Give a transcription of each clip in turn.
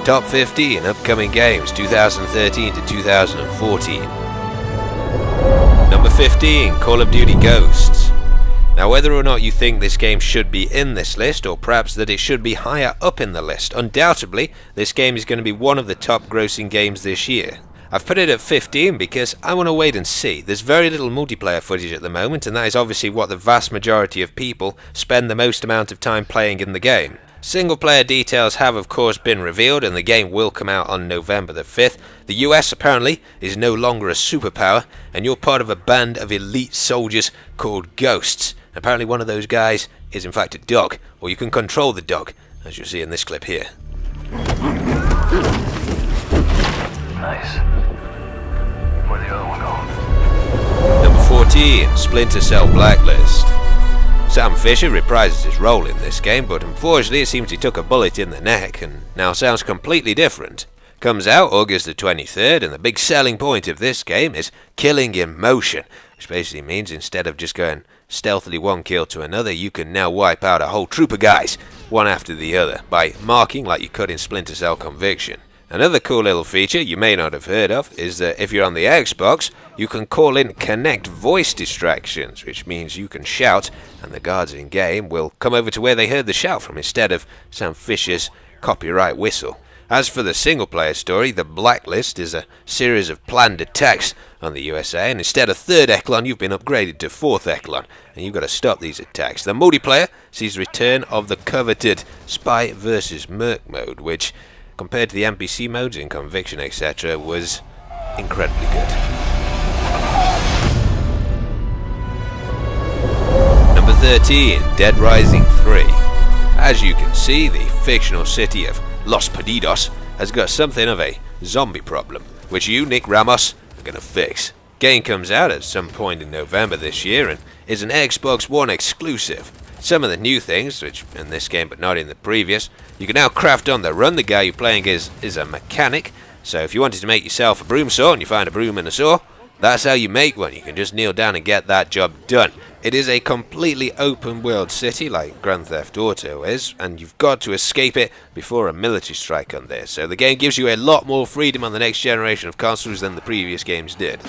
Top 15 upcoming games 2013 to 2014. Number 15, Call of Duty Ghosts. Now, whether or not you think this game should be in this list, or perhaps that it should be higher up in the list, undoubtedly this game is going to be one of the top grossing games this year. I've put it at 15 because I want to wait and see. There's very little multiplayer footage at the moment, and that is obviously what the vast majority of people spend the most amount of time playing in the game. Single player details have of course been revealed, and the game will come out on November the 5th. The US apparently is no longer a superpower, and you're part of a band of elite soldiers called Ghosts. Apparently one of those guys is in fact a dog, or you can control the dog, as you'll see in this clip here. Nice. Where'd the other one go? Number 14, Splinter Cell Blacklist. Sam Fisher reprises his role in this game, but unfortunately it seems he took a bullet in the neck and now sounds completely different. Comes out August the 23rd, and the big selling point of this game is killing in motion, which basically means instead of just going stealthily one kill to another, you can now wipe out a whole troop of guys, one after the other, by marking like you could in Splinter Cell Conviction. Another cool little feature you may not have heard of is that if you're on the Xbox, you can call in Kinect voice distractions, which means you can shout and the guards in game will come over to where they heard the shout from instead of Sam Fisher's copyright whistle. As for the single player story, the Blacklist is a series of planned attacks on the USA, and instead of 3rd Echelon you've been upgraded to 4th Echelon, and you've got to stop these attacks. The multiplayer sees the return of the coveted Spy vs Merc mode, which compared to the NPC modes in Conviction etc. was incredibly good. Number 13, Dead Rising 3. As you can see, the fictional city of Los Perdidos has got something of a zombie problem, which you, Nick Ramos, are going to fix. Game comes out at some point in November this year and is an Xbox One exclusive. Some of the new things, which in this game but not in the previous, you can now craft on the run. The guy you're playing is a mechanic, so if you wanted to make yourself a broom saw and you find a broom and a saw, that's how you make one. You can just kneel down and get that job done. It is a completely open world city like Grand Theft Auto is, and you've got to escape it before a military strike on there, so the game gives you a lot more freedom on the next generation of consoles than the previous games did.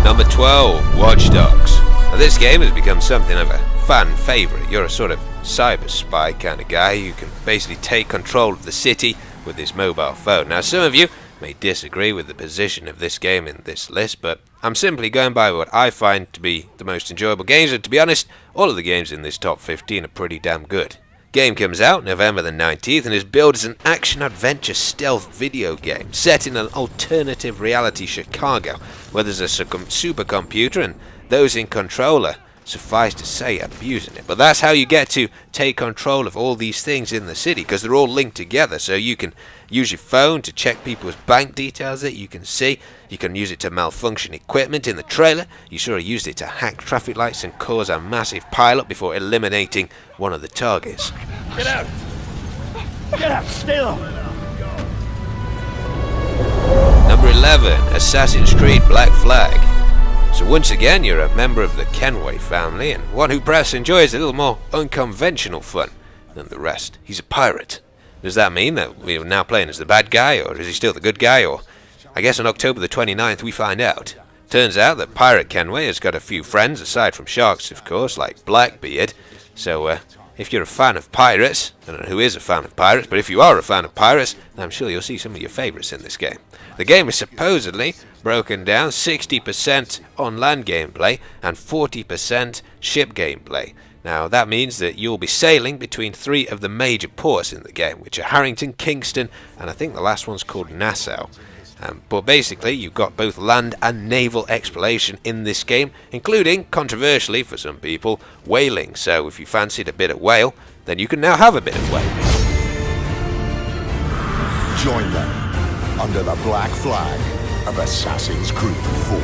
Number 12, Watch Dogs. Now this game has become something of a fan favourite. You're a sort of cyber spy kind of guy who can basically take control of the city with his mobile phone. Now some of you may disagree with the position of this game in this list, but I'm simply going by what I find to be the most enjoyable games, and to be honest, all of the games in this top 15 are pretty damn good. Game comes out November the 19th and is billed as an action-adventure stealth video game set in an alternative reality Chicago, where there's a supercomputer and those in control are, suffice to say, abusing it. But that's how you get to take control of all these things in the city, because they're all linked together, so you can use your phone to check people's bank details that you can see. You can use it to malfunction equipment in the trailer. You sort of used it to hack traffic lights and cause a massive pile-up before eliminating one of the targets. Get out! Get out! Stay low! Number 11, Assassin's Creed Black Flag. So once again, you're a member of the Kenway family, and one who perhaps enjoys a little more unconventional fun than the rest. He's a pirate. Does that mean that we're now playing as the bad guy, or is he still the good guy, or I guess on October the 29th we find out. Turns out that Pirate Kenway has got a few friends, aside from sharks of course, like Blackbeard, so if you're a fan of pirates, I don't know who is a fan of pirates, but if you are a fan of pirates, I'm sure you'll see some of your favourites in this game. The game is supposedly broken down 60% on land gameplay and 40% ship gameplay. Now that means that you'll be sailing between 3 of the major ports in the game, which are Harrington, Kingston, and I think the last one's called Nassau. But basically you've got both land and naval exploration in this game, including, controversially for some people, whaling. So if you fancied a bit of whale, then you can now have a bit of whale. Join them under the black flag of Assassin's Creed 4.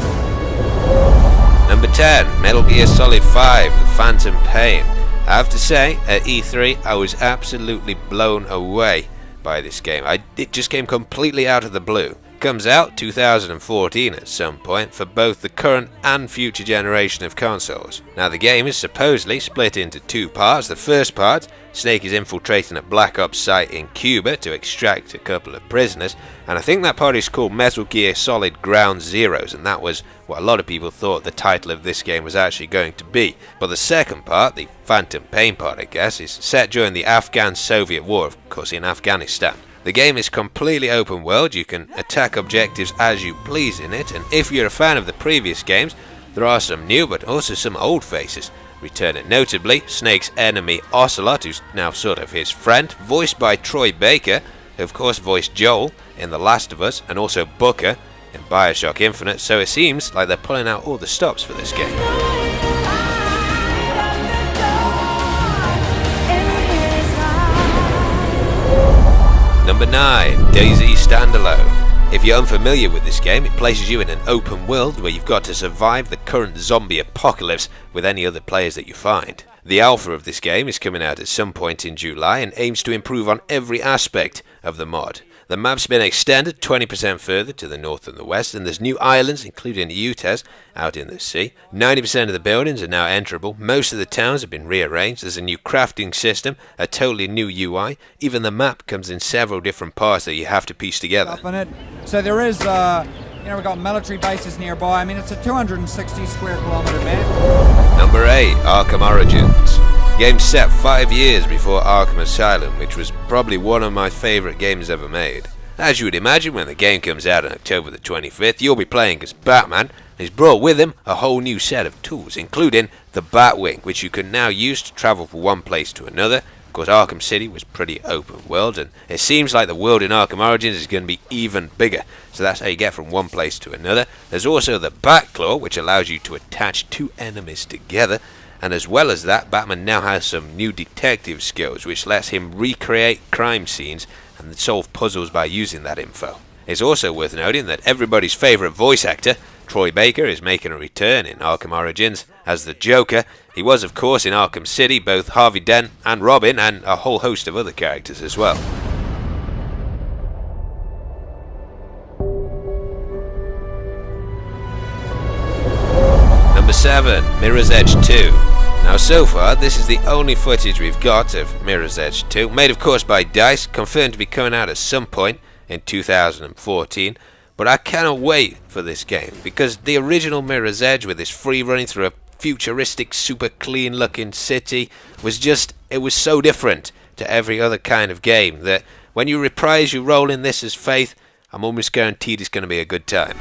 Number 10, Metal Gear Solid 5, The Phantom Pain. I have to say, at E3 I was absolutely blown away by this game. It just came completely out of the blue. comes out 2014 at some point for both the current and future generation of consoles. Now the game is supposedly split into two parts. The first part, Snake is infiltrating a Black Ops site in Cuba to extract a couple of prisoners, and I think that part is called Metal Gear Solid Ground Zeroes, and that was what a lot of people thought the title of this game was actually going to be. But the second part, the Phantom Pain part I guess, is set during the Afghan-Soviet War, of course in Afghanistan. The game is completely open world, you can attack objectives as you please in it, and if you're a fan of the previous games, there are some new but also some old faces returning, notably Snake's enemy Ocelot, who's now sort of his friend, voiced by Troy Baker, who of course voiced Joel in The Last of Us, and also Booker in Bioshock Infinite, so it seems like they're pulling out all the stops for this game. Number 9, DayZ Standalone. If you're unfamiliar with this game, it places you in an open world where you've got to survive the current zombie apocalypse with any other players that you find. The alpha of this game is coming out at some point in July and aims to improve on every aspect of the mod. The map's been extended 20% further to the north and the west, and there's new islands, including Utah's, out in the sea. 90% of the buildings are now enterable, most of the towns have been rearranged, there's a new crafting system, a totally new UI, even the map comes in several different parts that you have to piece together. So there is, we've got military bases nearby. I mean, it's a 260 square kilometer map. Number 8, Arkham Origins. Game set 5 years before Arkham Asylum, which was probably one of my favourite games ever made. As you would imagine, when the game comes out on October the 25th, you'll be playing as Batman, and he's brought with him a whole new set of tools, including the Batwing, which you can now use to travel from one place to another. Of course, Arkham City was pretty open world, and it seems like the world in Arkham Origins is going to be even bigger, so that's how you get from one place to another. There's also the Batclaw, which allows you to attach two enemies together, and as well as that, Batman now has some new detective skills, which lets him recreate crime scenes and solve puzzles by using that info. It's also worth noting that everybody's favourite voice actor, Troy Baker, is making a return in Arkham Origins as the Joker. He was, of course, in Arkham City, both Harvey Dent and Robin, and a whole host of other characters as well. Number 7, Mirror's Edge 2. Now so far, this is the only footage we've got of Mirror's Edge 2, made of course by DICE, confirmed to be coming out at some point in 2014, but I cannot wait for this game, because the original Mirror's Edge, with its free running through a futuristic, super clean looking city, it was so different to every other kind of game that when you reprise your role in this as Faith, I'm almost guaranteed it's going to be a good time.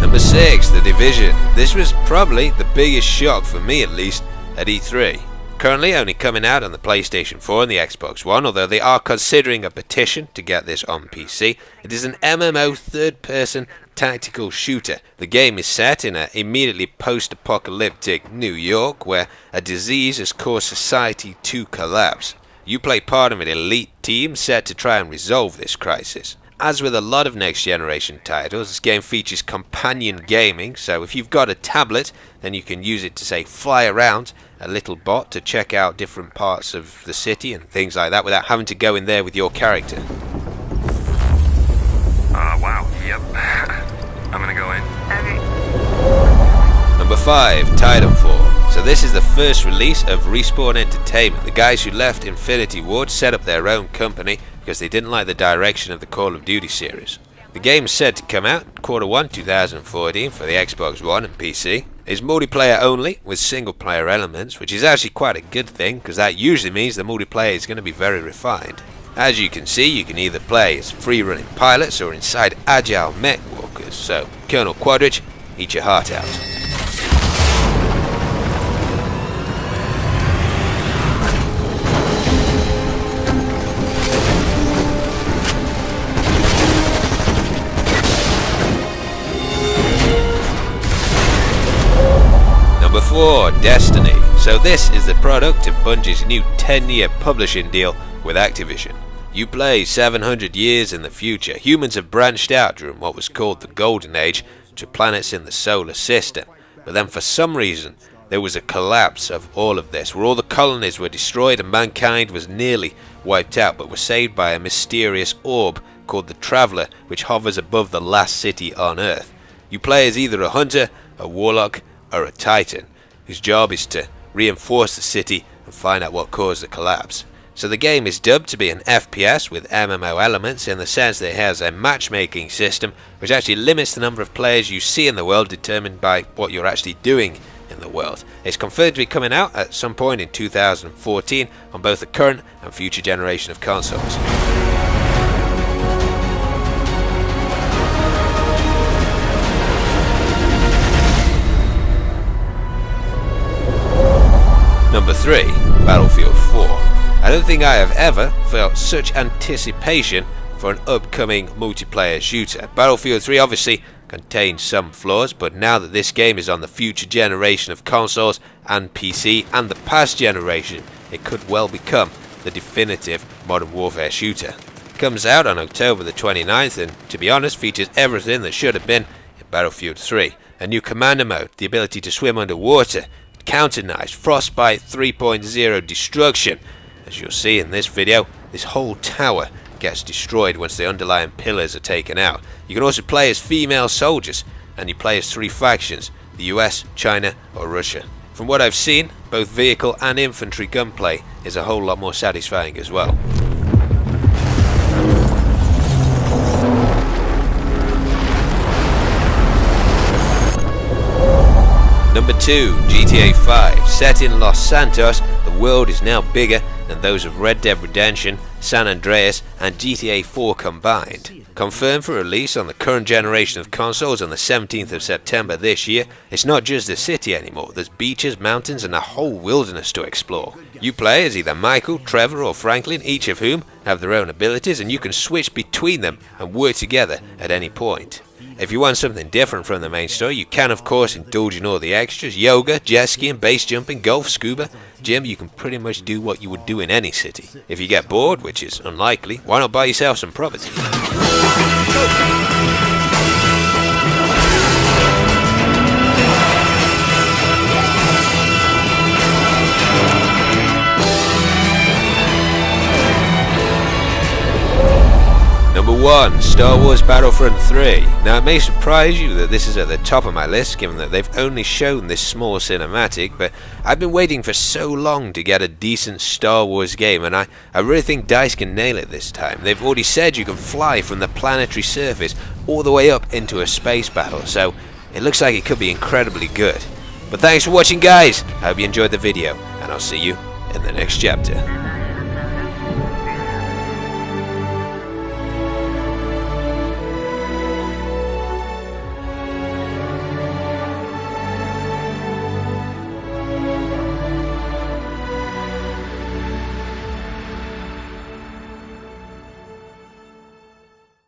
Number 6, The Division. This was probably the biggest shock for me, at least, at E3. Currently only coming out on the PlayStation 4 and the Xbox One, although they are considering a petition to get this on PC. It is an MMO third-person tactical shooter. The game is set in an immediately post-apocalyptic New York, where a disease has caused society to collapse. You play part of an elite team set to try and resolve this crisis. As with a lot of next-generation titles, this game features companion gaming, so if you've got a tablet, then you can use it to, say, fly around a little bot to check out different parts of the city and things like that without having to go in there with your character. Wow, yep. I'm gonna go in. Number 5, Titanfall. So this is the first release of Respawn Entertainment. The guys who left Infinity Ward set up their own company because they didn't like the direction of the Call of Duty series. The game is said to come out Q1 2014 for the Xbox One and PC. It's multiplayer only with single player elements, which is actually quite a good thing because that usually means the multiplayer is going to be very refined. As you can see, you can either play as free running pilots or inside agile mech walkers, so Colonel Quadrich, eat your heart out. Number 4, Destiny. So this is the product of Bungie's new 10-year publishing deal with Activision. You play 700 years in the future. Humans have branched out during what was called the Golden Age to planets in the solar system. But then for some reason, there was a collapse of all of this, where all the colonies were destroyed and mankind was nearly wiped out, but was saved by a mysterious orb called the Traveller, which hovers above the last city on Earth. You play as either a hunter, a warlock, or a titan, whose job is to reinforce the city and find out what caused the collapse. So the game is dubbed to be an FPS with MMO elements in the sense that it has a matchmaking system which actually limits the number of players you see in the world, determined by what you're actually doing in the world. It's confirmed to be coming out at some point in 2014 on both the current and future generation of consoles. Number 3, Battlefield 4. I don't think I have ever felt such anticipation for an upcoming multiplayer shooter. Battlefield 3 obviously contains some flaws, but now that this game is on the future generation of consoles and PC and the past generation, it could well become the definitive Modern Warfare shooter. It comes out on October the 29th and, to be honest, features everything that should have been in Battlefield 3. A new commander mode, the ability to swim underwater, counter knives, Frostbite 3.0 destruction. As you'll see in this video, this whole tower gets destroyed once the underlying pillars are taken out. You can also play as female soldiers, and you play as 3 factions, the US, China or Russia. From what I've seen, both vehicle and infantry gunplay is a whole lot more satisfying as well. Number 2, GTA 5. Set in Los Santos, the world is now bigger than those of Red Dead Redemption, San Andreas and GTA 4 combined. Confirmed for release on the current generation of consoles on the 17th of September this year, it's not just a city anymore, there's beaches, mountains and a whole wilderness to explore. You play as either Michael, Trevor or Franklin, each of whom have their own abilities, and you can switch between them and work together at any point. If you want something different from the main story, you can of course indulge in all the extras: yoga, jet skiing, base jumping, golf, scuba, gym. You can pretty much do what you would do in any city. If you get bored, which is unlikely, why not buy yourself some property? Number 1, Star Wars Battlefront 3. Now it may surprise you that this is at the top of my list, given that they've only shown this small cinematic, but I've been waiting for so long to get a decent Star Wars game, and I really think DICE can nail it this time. They've already said you can fly from the planetary surface all the way up into a space battle, so it looks like it could be incredibly good. But thanks for watching guys, I hope you enjoyed the video, and I'll see you in the next chapter.